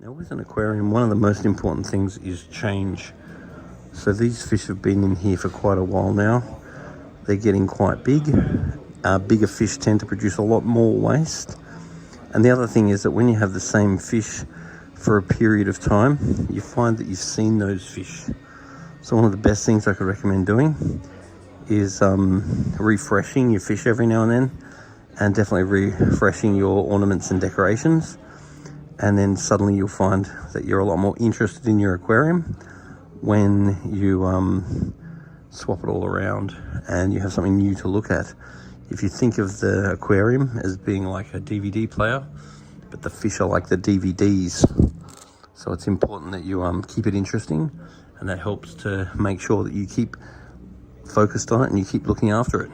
Now with an aquarium, one of the most important things is change. So these fish have been in here for quite a while now. They're getting quite big. Bigger fish tend to produce a lot more waste. And the other thing is that when you have the same fish for a period of time, you find that you've seen those fish. So one of the best things I could recommend doing is refreshing your fish every now and then, and definitely refreshing your ornaments and decorations. And then suddenly you'll find that you're a lot more interested in your aquarium when you swap it all around and you have something new to look at. If you think of the aquarium as being like a DVD player, but the fish are like the DVDs. So it's important that you keep it interesting, and that helps to make sure that you keep focused on it and you keep looking after it.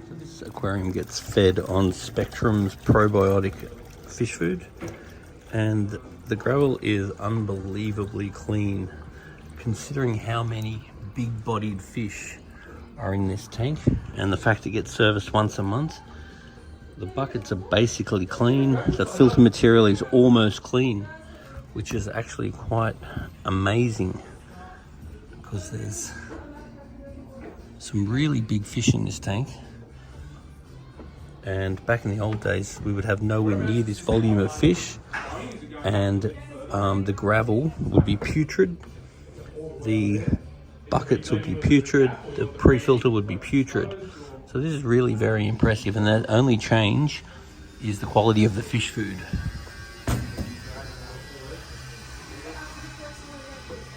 So this aquarium gets fed on Spectrum's probiotic fish food, and the gravel is unbelievably clean considering how many big-bodied fish are in this tank, and the fact it gets serviced once a month. The buckets are basically clean. The filter material is almost clean, which is actually quite amazing because there's some really big fish in this tank. And back in the old days, we would have nowhere near this volume of fish, and the gravel would be putrid. The buckets would be putrid, the pre-filter would be putrid. So this is really very impressive, and the only change is the quality of the fish food.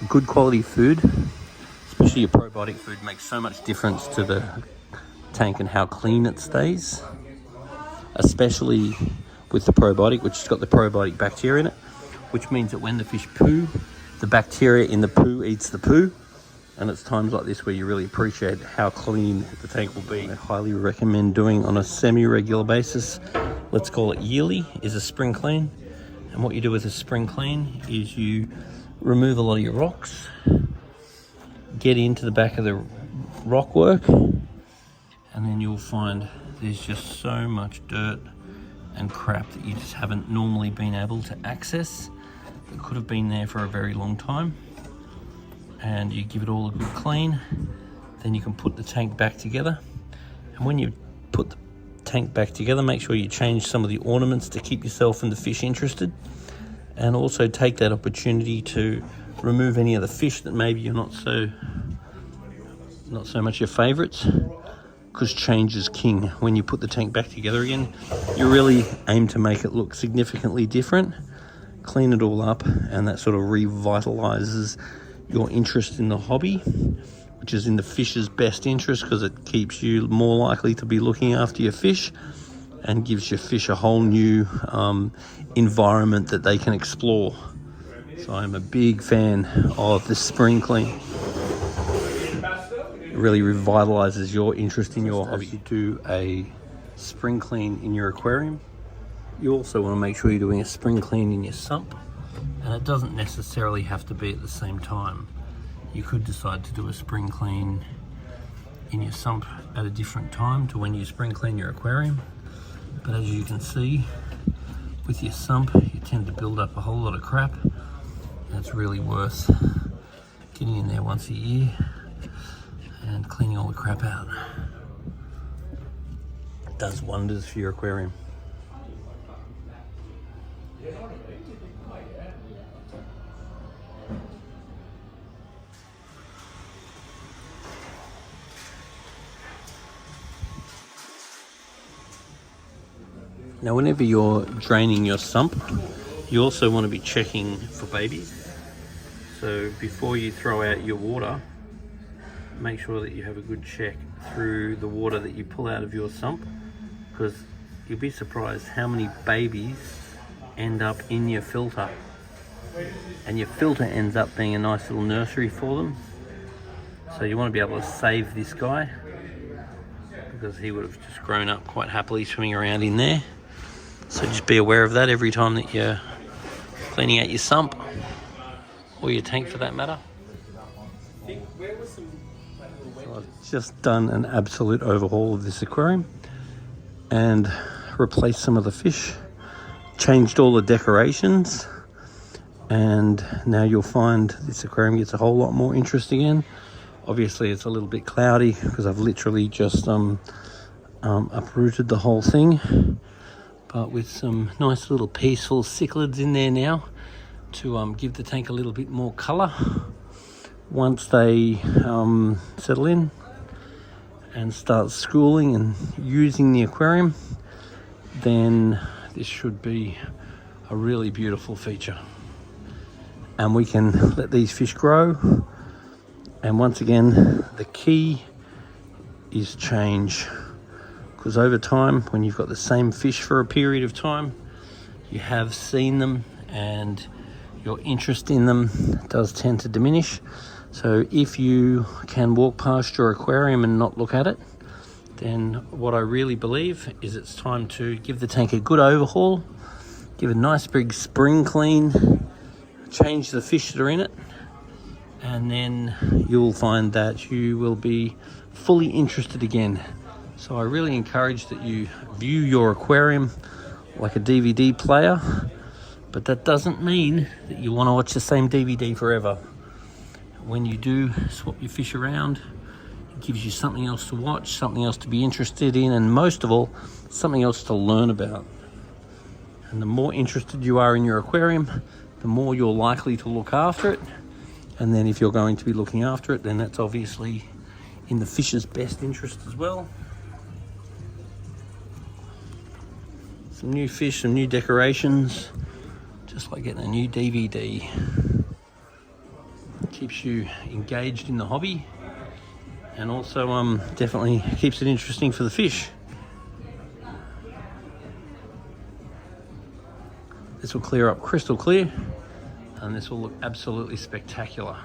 Good quality food, especially your probiotic food, makes so much difference to the tank and how clean it stays, especially with the probiotic, which has got the probiotic bacteria in it, which means that when the fish poo, the bacteria in the poo eats the poo. And it's times like this where you really appreciate how clean the tank will be. I highly recommend doing on a semi-regular basis, let's call it yearly, is a spring clean. And what you do with a spring clean is you remove a lot of your rocks, get into the back of the rock work, and then you'll find there's just so much dirt and crap that you just haven't normally been able to access. It could have been there for a very long time. And you give it all a good clean, then you can put the tank back together. And when you put the tank back together, make sure you change some of the ornaments to keep yourself and the fish interested, and also take that opportunity to remove any of the fish that maybe you're not so much your favorites, because change is king. When you put the tank back together again, you really aim to make it look significantly different, clean it all up, and that sort of revitalizes your interest in the hobby, which is in the fish's best interest, because it keeps you more likely to be looking after your fish and gives your fish a whole new environment that they can explore. So I'm a big fan of the spring clean. It really revitalizes your interest in your hobby. You do a spring clean in your aquarium, you also want to make sure you're doing a spring clean in your sump. And it doesn't necessarily have to be at the same time. You could decide to do a spring clean in your sump at a different time to when you spring clean your aquarium. But as you can see, with your sump, you tend to build up a whole lot of crap. And it's really worth getting in there once a year and cleaning all the crap out. It does wonders for your aquarium. Now, whenever you're draining your sump, you also want to be checking for babies. So before you throw out your water, make sure that you have a good check through the water that you pull out of your sump, because you'll be surprised how many babies end up in your filter. And your filter ends up being a nice little nursery for them. So you want to be able to save this guy, because he would have just grown up quite happily swimming around in there. So just be aware of that every time that you're cleaning out your sump, or your tank for that matter. So I've just done an absolute overhaul of this aquarium, and replaced some of the fish, changed all the decorations, and now you'll find this aquarium gets a whole lot more interest again. Obviously it's a little bit cloudy because I've literally just uprooted the whole thing, but with some nice little peaceful cichlids in there now to give the tank a little bit more colour. Once they settle in and start schooling and using the aquarium, then this should be a really beautiful feature. And we can let these fish grow. And once again, the key is change. Because over time, when you've got the same fish for a period of time, you have seen them and your interest in them does tend to diminish. So if you can walk past your aquarium and not look at it, then what I really believe is it's time to give the tank a good overhaul, give a nice big spring clean, change the fish that are in it, and then you'll find that you will be fully interested again. So I really encourage that you view your aquarium like a DVD player, but that doesn't mean that you want to watch the same DVD forever. When you do swap your fish around, it gives you something else to watch, something else to be interested in, and most of all, something else to learn about. And the more interested you are in your aquarium, the more you're likely to look after it. And then if you're going to be looking after it, then that's obviously in the fish's best interest as well. Some new fish, some new decorations, just like getting a new DVD. Keeps you engaged in the hobby, and also definitely keeps it interesting for the fish. This will clear up crystal clear, and this will look absolutely spectacular.